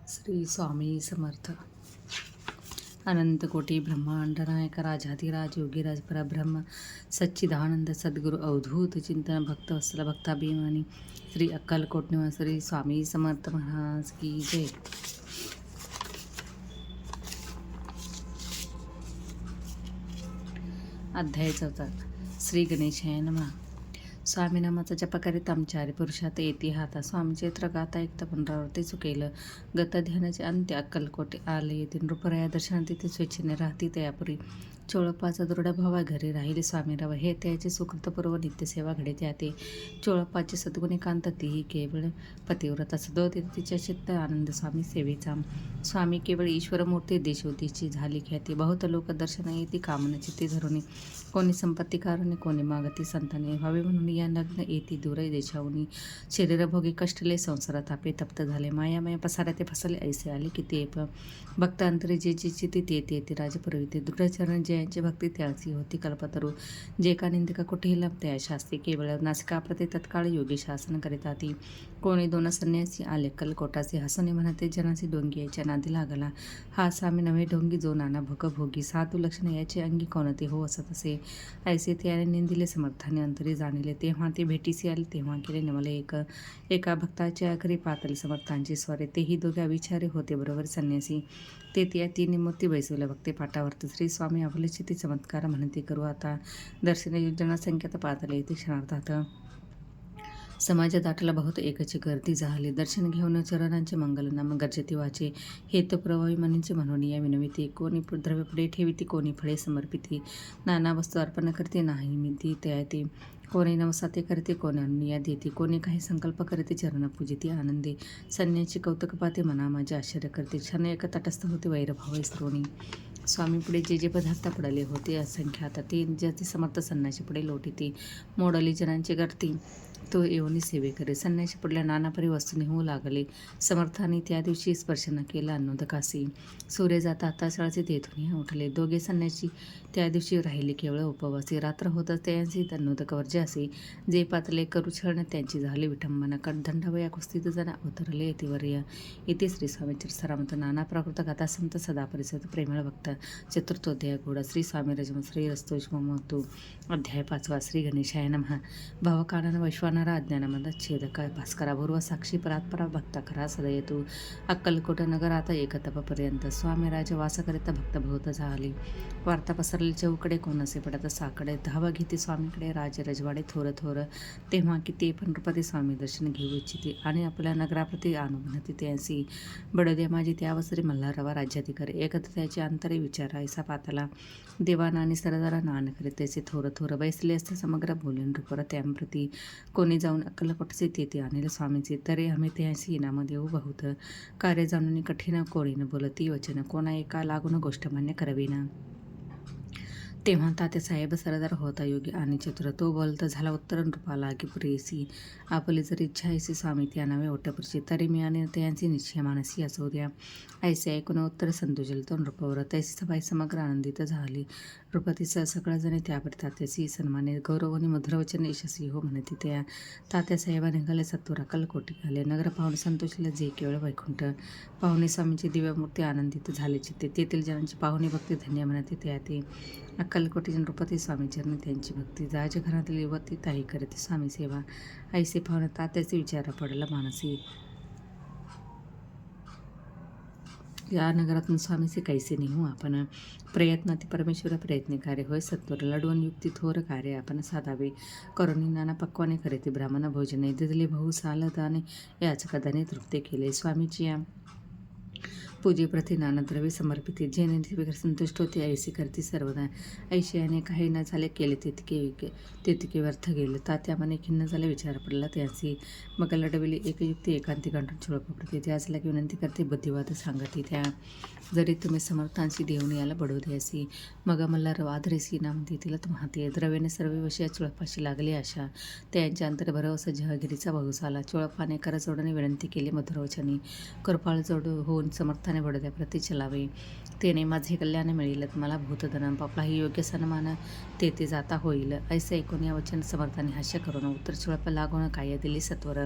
श्री स्वामी समर्थ. अनंत कोटी ब्रह्मांड नायक राजाधिराज योगीराज परब्रह्म सच्चिदानंद सद्गुरु अवधूत चिंतन भक्त वत्सल भक्ताभिमानी श्री अक्कलकोट निवासी स्वामी समर्थ महाराज की जय. अध्याय 4. श्री गणेशाय नमः. स्वामीनामाचा जप करीत आमच्या हरिपुरुषात येती हाता स्वामी चैत्र गाता ऐकता पुनरावृत्ती चुकेलं गत ध्यानाचे अंत्य अक्कलकोटे आले येथे नृपराया दर्शन तिथे स्वेच्छेने राहती तयापुरी चोळप्पाचा दृढ भावा घरी राहिले स्वामीराव हे त्याचे सुकृतपूर्व नित्यसेवा घडीत याते चोळप्पाचे सद्गुणी कांत तीही केवळ पतिव्रता सदोते तिच्या चित्त आनंद स्वामी सेवेचा. स्वामी केवळ ईश्वरमूर्ती देशोतीची झाली ख्याती बहुत लोक दर्शन येते कामना चित्ते धरुणी कोणी संपत्ती कारुणी कोणी मागती संताने व्हावे म्हणून या नग्न येती दूर देशाहून शरीरभोगी कष्टले संसार तापे तप्त झाले मायामय पसारा ते फसले ऐसे आले की ते भक्त अंतरी जे चिती ते येते राजपुरविते दृढचरण जयांची भक्ती त्याची होती कल्पतरू जे का निंदिका कुठेही लपते शास्त्री केवळ नासिकाप्रती तत्काळ योगी शासन करीता ती कोणी दोन संन्यासी आले कलकोटाचे हसणे म्हणते जनासी डोंगी याच्या नादी लागला हा स्वामी नव्हे ढोंगी जो नाना भोगी साधू लक्षण याचे अंगी कोणते हो असत असे ऐसे त्याने निंदिले समर्थाने अंतरी जाणले तेव्हा ते भेटीसी आले तेव्हा केले नमले एका भक्ताच्या आखरी पातळी समर्थांची स्वरे तेही दोघ्या विचारे होते बरोबर संन्यासी ते त्या तिने मूर्ती बैसवल्या भक्ती पाठावरती श्री स्वामी आपल्याची ती चमत्कार म्हणते करू आता दर्शन योजना संख्यात पातळी येते क्षणार्धात समाजात आठला बहुत एकची गर्दी झाली दर्शन घेऊन चरणांचे मंगलनाम गर्जती वाचे हेतु प्रभावी मनींचे म्हणून या विनविती कोणी द्रव्य पुढे ठेविती कोणी फळे समर्पिती नाना वस्तू अर्पण करते नाही मिती तयाती कोणी नवसाते करते कोणी अनुया देते कोणी काही संकल्प करते चरण पूजिती आनंदी संन्याची कौतुक पाहते मना माझे आश्चर्य करते क्षण एक तटस्थ होते वैरभाव स्त्रोणी स्वामी पुढे जे पदार्थ पडले होते असंख्यात ते ज्याचे समर्थ संन्याशी पुढे लोटीती मोडली जनांची गर्दी तो येऊनी सेवे करे संन्याशी पुढल्या नानापरी वस्तूने होऊ लागले समर्थाने त्या दिवशी स्पर्श न केला अन्नोदकासी सूर्य जाता आतासळाचे तेथून उठले दोघे संन्याशी त्या दिवशी राहिले केवळ उपवासी रात्र होतच त्यांचे अन्नोदक वर्जासी जे पातले करू छळण त्यांची झाली विठंबना कडदंडवया कुस्तीत जण अवतरले येतेवर्य इथे श्री स्वामीचर सरामत नाना प्राकृत गाथा संत सदा परिसर प्रेमळ भक्त चतुर्थोध्याय घोडा श्री स्वामी रजम श्री रस्तोष ममतू. अध्याय 5. श्री गणेशाय नमः. भावकानन वैश्वानरा अज्ञानामदा छेदका भास्करापूर्व साक्षी परात्परा भक्ता खरा सदयतू अक्कलकोट नगर आता एकतपापर्यंत स्वामी राज वास करिता भक्त बहुत झाली वार्ता पसरली चौकडे कोण असे पडत साकडे धावा घेते स्वामीकडे राज रजवाडे थोर थोर तेव्हा की ते पण नृपती स्वामी दर्शन घेऊ इच्छिते आणि आपल्या नगराप्रती अनुभवती त्यांसी बडोद्या माझी त्या अवसरी मल्हारवा राज्याधिकारी एकत्र त्याचे अंतरे विचारा ऐसा पातला देवाना आणि सरदारा नान करीत त्याचे थोर थोर बैसले असते समग्र बोलून नृपर त्यांप्रती कोणी जाऊन अक्कलकोटचे तेथे आणले स्वामीचे तरे आम्ही त्याशी इनाम देऊ बहुत कार्य जाणून कठीण कोळीनं बोलती वचन कोणा एका लागून गोष्ट मान्य करविना तेव्हा तात्यासाहेब सरदार होता योगी आणि चतुर तो बोलता झाला उत्तर नृपाला की प्रेयसी आपली जर इच्छा ऐसी स्वामी त्या नावे ओटपरची तरी मी आणि त्यांची निश्चय मानसी असू द्या ऐसे ऐकून उत्तर संतोषल तो नृपवर तैसी सबाई समग्र आनंदित झाली नृपतीसह सगळ्याजणे त्यावर तात्याची सन्माने गौरव आणि मधुरवचन यशस्वी हो म्हणते त्या तात्यासाहेबा निघाले सत्वर अक्कलकोटी आले नगर पाहुणे संतोषले जे केवळ वैकुंठ पाहुणे स्वामीची दिव्यमूर्ती आनंदित झाले चित्ते तेथील जणांची पाहुणे भक्ती धन्य म्हणते त्या ते अक्कलकोटी नृपती स्वामीचरणी त्यांची भक्ती जाज घरातील युवती ताई करते स्वामी सेवा ऐसे पाहुणे तात्याचे विचार पडला मानसी या नगरातून स्वामीचे कैसे निघू आपण प्रयत्नाती परमेश्वर प्रयत्नकार्य होय सत्वर लढवून युक्ती थोर कार्य आपण साधावे करुणी नाना पक्वाने करते ब्राह्मण भोजने दिदले भाऊ सालदाने याचकादाने तृप्ते केले स्वामीची या पूजेप्रती नाना द्रव्य समर्पित जे निर्विकार संतुष्ट होते ऐसे करते सर्वदा ऐशयाने काही न झाले केले तितके व्यर्थ गेले तात्यामाने खिन्न झाले विचार पडला त्याची मग लढविली एकयुक्ती एकांती गांठून छोळपडते त्याच लागे विनंती करते बुद्धिवाद सांगते त्या जरी तुम्ही समर्थांशी देऊन याला बडोद्यासी मग मल्हार आदरेसी नाम देतील तुम्हाते द्रव्याने सर्व विषया चोळपाशी लागली आशा त्यांच्या अंतर भरवसा जहागिरीचा भाऊस आला चोळपाने करजोडणे विनंती केली मधुरवचनी कृपाळ जोड होऊन समर्थाने बडोद्याप्रती चलावे तेने माझे कल्याण मिळेल मला भूतधन पापलाही योग्य सन्मान तेथे जाता होईल ऐसे ऐकून या वचन समर्थाने हास्य करून उत्तर चोळप लागून काय दिली सत्वर